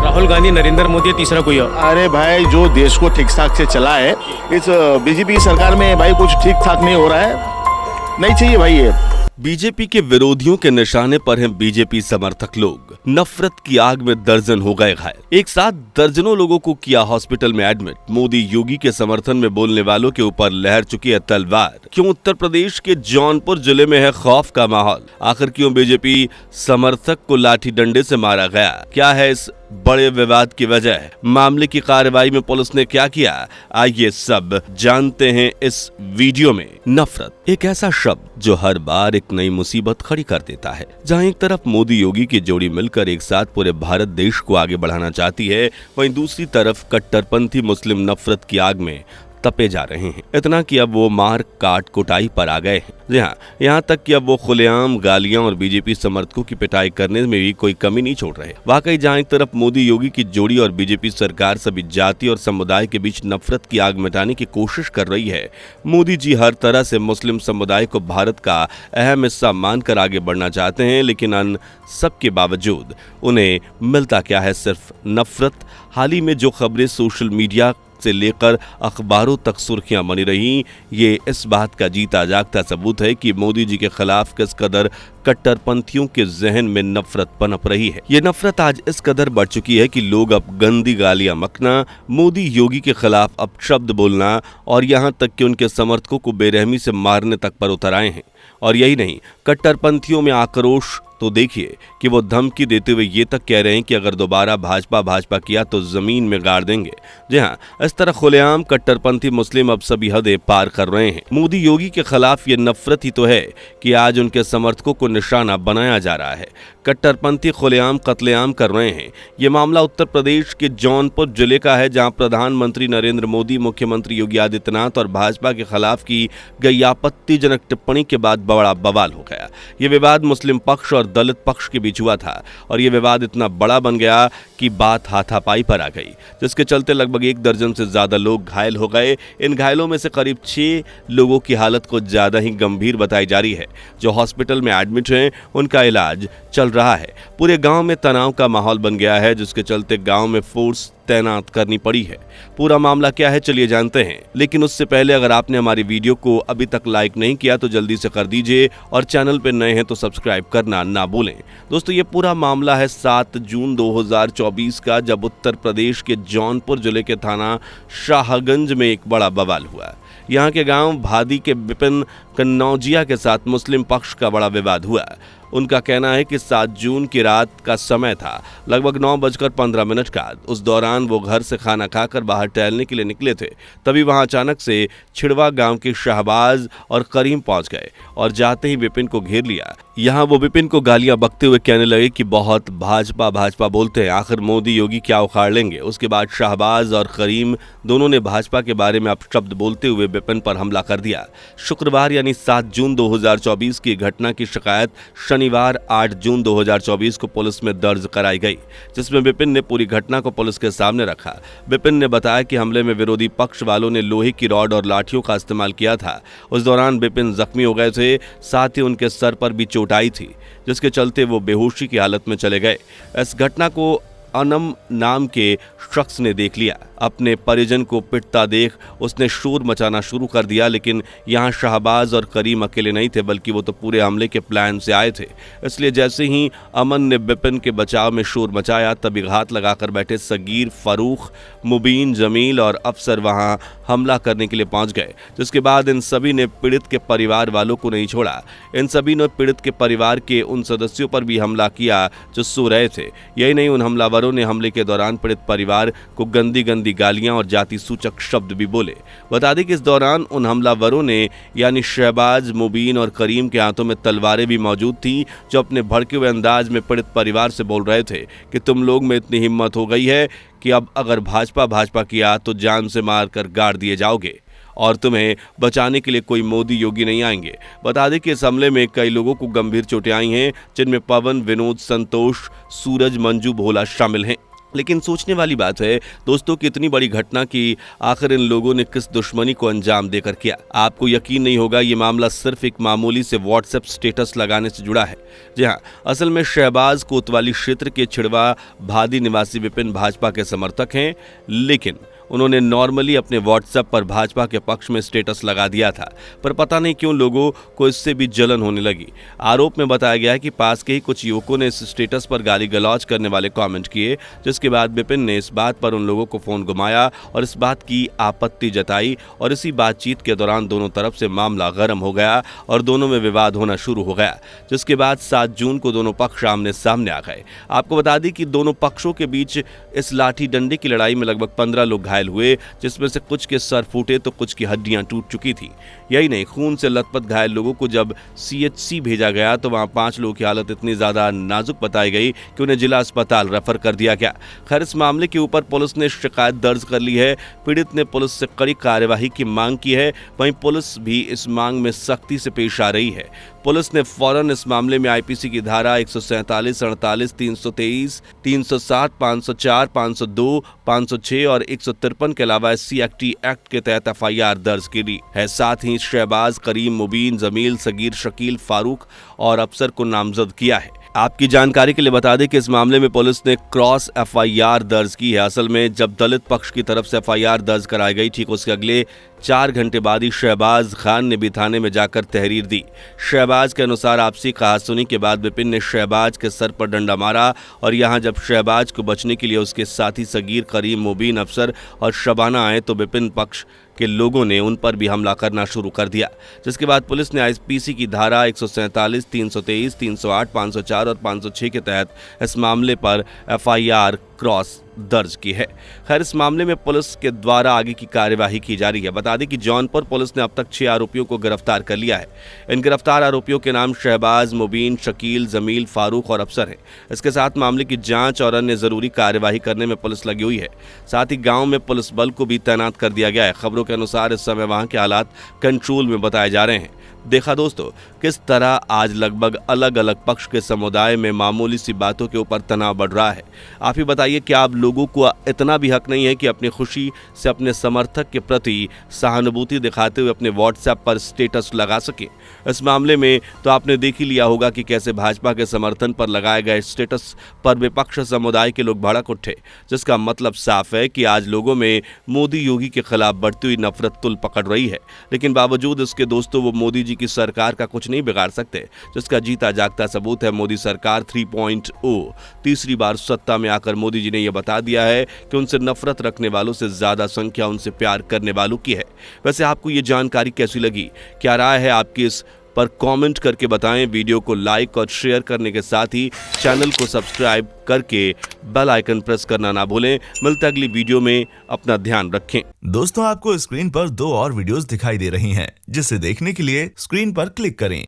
राहुल गांधी, नरेंद्र मोदी, तीसरा कोई और? अरे भाई, जो देश को ठीक ठाक से चला है, इस बीजेपी सरकार में भाई कुछ ठीक ठाक नहीं हो रहा है। नहीं चाहिए भाई ये। बीजेपी के विरोधियों के निशाने पर हैं बीजेपी समर्थक लोग। नफरत की आग में दर्जन हो गए घायल। एक साथ दर्जनों लोगों को किया हॉस्पिटल में एडमिट। मोदी योगी के समर्थन में बोलने वालों के ऊपर लहर चुकी है तलवार। क्यों उत्तर प्रदेश के जौनपुर जिले में है खौफ का माहौल? आखिर क्यों बीजेपी समर्थक को लाठी डंडे से मारा गया? क्या है इस बड़े विवाद की वजह? मामले की कार्रवाई में पुलिस ने क्या किया? आइए सब जानते हैं इस वीडियो में। नफरत एक ऐसा शब्द जो हर बार एक नई मुसीबत खड़ी कर देता है। जहां एक तरफ मोदी योगी की जोड़ी मिलकर एक साथ पूरे भारत देश को आगे बढ़ाना चाहती है, वहीं दूसरी तरफ कट्टरपंथी मुस्लिम नफरत की आग में तपे जा रहे हैं। इतना कि अब वो मार काट कुटाई पर आ गए हैं। जी हाँ, यहाँ तक कि अब वो खुलेआम गालियां और बीजेपी समर्थकों की पिटाई करने में भी कोई कमी नहीं छोड़ रहे। वाकई जहाँ एक तरफ मोदी योगी की जोड़ी और बीजेपी सरकार सभी जाति और समुदाय के बीच नफरत की आग मिटाने की कोशिश कर रही है, मोदी जी हर तरह से मुस्लिम समुदाय को भारत का अहम हिस्सा मानकर आगे बढ़ना चाहते हैं, लेकिन अन सबके बावजूद उन्हें मिलता क्या है? सिर्फ नफरत। हाल ही में जो खबरें सोशल मीडिया से लेकर अखबारों तक सुर्खियां बनी रही, ये इस बात का जीता जागता सबूत है कि मोदी जी के खिलाफ किस कदर कट्टरपंथियों के जहन में नफरत पनप रही है। ये नफरत आज इस कदर बढ़ चुकी है कि लोग अब गंदी गालियां बकना, मोदी योगी के खिलाफ अपशब्द बोलना और यहाँ तक कि उनके समर्थकों को बेरहमी से मारने तक पर उतर आए हैं। और यही नहीं, कट्टरपंथियों में आक्रोश तो देखिए कि वो धमकी देते हुए ये तक कह रहे हैं कि अगर दोबारा भाजपा किया तो जमीन में गाड़ देंगे। जी हाँ, इस तरह खुलेआम कट्टरपंथी मुस्लिम अब सभी हदें पार कर रहे हैं। मोदी योगी के खिलाफ ये नफरत ही तो है कि आज उनके समर्थकों को निशाना बनाया जा रहा है। कट्टरपंथी खुलेआम कत्लेआम कर रहे हैं। ये मामला उत्तर प्रदेश के जौनपुर जिले का है, जहां प्रधानमंत्री नरेंद्र मोदी, मुख्यमंत्री योगी आदित्यनाथ और भाजपा के खिलाफ की गई आपत्तिजनक टिप्पणी के बाद बड़ा बवाल हो गया। ये विवाद मुस्लिम पक्ष और दलित पक्ष के बीच हुआ था और ये विवाद इतना बड़ा बन गया कि बात हाथापाई पर आ गई, जिसके चलते लगभग 1 दर्जन से ज्यादा लोग घायल हो गए। इन घायलों में से करीब 6 लोगों की हालत को ज्यादा ही गंभीर बताई जा रही है। जो हॉस्पिटल में एडमिट हैं, उनका इलाज चल रहा है। पूरे गांव में तनाव का माहौल बन गया है, जिसके चलते गांव में फोर्स तैनात करनी पड़ी है। पूरा मामला क्या है, चलिए जानते हैं। लेकिन उससे पहले अगर आपने हमारी वीडियो को अभी तक लाइक नहीं किया तो जल्दी से कर दीजिए और चैनल पर नए हैं तो सब्सक्राइब करना ना भूलें। दोस्तों, ये पूरा मामला है 7 जून 2024 का, जब उत्तर प्रदेश के जौनपुर जिले के थाना शाहगंज में एक बड़ा बवाल हुआ। यहाँ के गांव भादी के विपिन कन्नौजिया के साथ मुस्लिम पक्ष का बड़ा विवाद हुआ। उनका कहना है कि 7 जून की रात का समय था, लगभग 9:15 का। उस दौरान वो घर से खाना खाकर बाहर टहलने के लिए निकले थे। तभी वहां अचानक से छिड़वा गांव के शाहबाज और करीम पहुंच गए और जाते ही विपिन को घेर लिया। यहाँ वो विपिन को गालियां बकते हुए कहने लगे कि बहुत भाजपा बोलते हैं, आखिर मोदी योगी क्या उखाड़ लेंगे। उसके बाद शाहबाज और करीम दोनों ने भाजपा के बारे में अपशब्द बोलते हुए विपिन पर हमला कर दिया। शुक्रवार यानी 7 जून 2024 की घटना की शिकायत शनिवार 8 जून 2024 को पुलिस में दर्ज कराई गई, जिसमें विपिन ने पूरी घटना को पुलिस के सामने रखा। विपिन ने बताया कि हमले में विरोधी पक्ष वालों ने लोहे की रॉड और लाठियों का इस्तेमाल किया था। उस दौरान विपिन जख्मी हो गए थे, साथ ही उनके सर पर भी चोट आई थी, जिसके चलते वो बेहोशी की हालत में चले गए। इस घटना को अनम नाम के शख्स ने देख लिया। अपने परिजन को पिटता देख उसने शोर मचाना शुरू कर दिया। लेकिन यहाँ शाहबाज और करीम अकेले नहीं थे, बल्कि वो तो पूरे हमले के प्लान से आए थे। इसलिए जैसे ही अमन ने विपिन के बचाव में शोर मचाया, तभी घात लगाकर बैठे सगीर, फारूक, मुबीन, जमील और अफसर वहां हमला करने के लिए पहुंच गए। जिसके बाद इन सभी ने पीड़ित के परिवार वालों को नहीं छोड़ा। इन सभी ने पीड़ित के परिवार के उन सदस्यों पर भी हमला किया जो सो रहे थे। यही नहीं, उन हमलावरों ने हमले के दौरान पीड़ित परिवार को गंदी गालियां और जाति सूचक शब्द भी बोले। बता दें कि इस दौरान उन हमलावरों ने यानी शहबाज, मुबीन और करीम के हाथों में तलवारें भी मौजूद थीं, जो अपने भड़के हुए अंदाज में पीड़ित परिवार से बोल रहे थे कि तुम लोग में इतनी हिम्मत हो गई है कि अब अगर भाजपा किया तो जान से मारकर गाड़ दिए जाओगे और तुम्हें बचाने के लिए कोई मोदी योगी नहीं आएंगे। बता दें कि इस हमले में कई लोगों को गंभीर चोटें आई हैं, जिनमें पवन, विनोद, संतोष, सूरज, मंजू, भोला शामिल हैं। लेकिन सोचने वाली बात है दोस्तों कि इतनी बड़ी घटना की आखिर इन लोगों ने किस दुश्मनी को अंजाम देकर किया। आपको यकीन नहीं होगा ये मामला सिर्फ एक मामूली से व्हाट्सएप स्टेटस लगाने से जुड़ा है। जी हाँ, असल में शहबाज कोतवाली क्षेत्र के छिड़वा भादी निवासी विपिन भाजपा के समर्थक हैं, लेकिन उन्होंने नॉर्मली अपने व्हाट्सएप पर भाजपा के पक्ष में स्टेटस लगा दिया था, पर पता नहीं क्यों लोगों को इससे भी जलन होने लगी। आरोप में बताया गया है कि पास के ही कुछ युवकों ने इस स्टेटस पर गाली गलौज करने वाले कमेंट किए, जिसके बाद विपिन ने इस बात पर उन लोगों को फोन घुमाया और इस बात की आपत्ति जताई और इसी बातचीत के दौरान दोनों तरफ से मामला गर्म हो गया और दोनों में विवाद होना शुरू हो गया, जिसके बाद 7 जून को दोनों पक्ष आमने सामने आ गए। आपको बता दें कि दोनों पक्षों के बीच इस लाठी डंडे की लड़ाई में लगभग 15 लोग घायल हुए, जिसमें से कुछ के सर फूटे तो कुछ की हड्डियां टूट चुकी थी। यही नहीं, खून से लथपथ घायल लोगों को जब CHC भेजा गया तो वहां 5 लोगों की हालत इतनी ज्यादा नाजुक बताई गई कि उन्हें जिला अस्पताल रेफर कर दिया गया। खैर, इस मामले के ऊपर पुलिस ने शिकायत दर्ज कर ली है। पीड़ित ने पुलिस से कड़ी कार्यवाही की मांग की है, वहीं पुलिस भी इस मांग में सख्ती से पेश आ रही है। पुलिस ने फौरन इस मामले में IPC की धारा 147, 48, 323, 307, 504, 502, 506 और 153 के अलावा SC एक्ट के तहत FIR दर्ज की है। साथ ही शहबाज, करीम, मुबीन, जमील, सगीर, शकील, फारूक और अफसर को नामजद किया है। आपकी जानकारी के लिए बता दें कि इस मामले में पुलिस ने क्रॉस FIR दर्ज की है। असल में जब दलित पक्ष की तरफ से FIR दर्ज कराई गई, ठीक उसके अगले 4 घंटे बाद ही शहबाज खान ने भी थाने में जाकर तहरीर दी। शहबाज के अनुसार आपसी कहासुनी के बाद विपिन ने शहबाज के सर पर डंडा मारा और यहां जब शहबाज को बचने के लिए उसके साथी सगीर, करीम, मुबीन, अफसर और शबाना आए तो विपिन पक्ष के लोगों ने उन पर भी हमला करना शुरू कर दिया, जिसके बाद पुलिस ने IPC की धारा 147, 323, 308, 504 और 506 के तहत इस मामले पर FIR क्रॉस दर्ज की है। खैर, इस मामले में पुलिस के द्वारा आगे की कार्यवाही की जा रही है। बता दें कि जौनपुर पुलिस ने अब तक 6 आरोपियों को गिरफ्तार कर लिया है। इन गिरफ्तार आरोपियों के नाम शहबाज, मुबीन, शकील, जमील, फारूक और अफसर हैं। इसके साथ मामले की जांच और अन्य जरूरी कार्यवाही करने में पुलिस लगी हुई है। साथ ही गांव में पुलिस बल को भी तैनात कर दिया गया है। खबरों के अनुसार इस समय वहां के हालात कंट्रोल में बताए जा रहे हैं। देखा दोस्तों किस तरह आज लगभग अलग अलग पक्ष के समुदाय में मामूली सी बातों के ऊपर तनाव बढ़ रहा है। आप ही बताइए कि आप लोगों को इतना भी हक नहीं है कि अपनी खुशी से अपने समर्थक के प्रति सहानुभूति दिखाते हुए अपने व्हाट्सएप पर स्टेटस लगा सके। इस मामले में तो आपने देख ही लिया होगा कि कैसे भाजपा के समर्थन पर लगाए गए स्टेटस पर विपक्ष समुदाय के लोग भड़क उठे, जिसका मतलब साफ है कि आज लोगों में मोदी योगी के खिलाफ बढ़ती हुई नफरत तुल पकड़ रही है। लेकिन बावजूद इसके दोस्तों वो मोदी जी की सरकार का कुछ नहीं बिगाड़ सकते, जिसका जीता जागता सबूत है मोदी सरकार 3.0। तीसरी बार सत्ता में आकर मोदी जी ने यह बता दिया है कि उनसे नफरत रखने वालों से ज्यादा संख्या उनसे प्यार करने वालों की है। वैसे आपको ये जानकारी कैसी लगी, क्या राय है आपकी, इस पर कमेंट करके बताएं। वीडियो को लाइक और शेयर करने के साथ ही चैनल को सब्सक्राइब करके बेल आइकन प्रेस करना ना भूलें। मिलते अगली वीडियो में, अपना ध्यान रखें। दोस्तों, आपको स्क्रीन पर 2 और वीडियोस दिखाई दे रही हैं, जिसे देखने के लिए स्क्रीन पर क्लिक करें।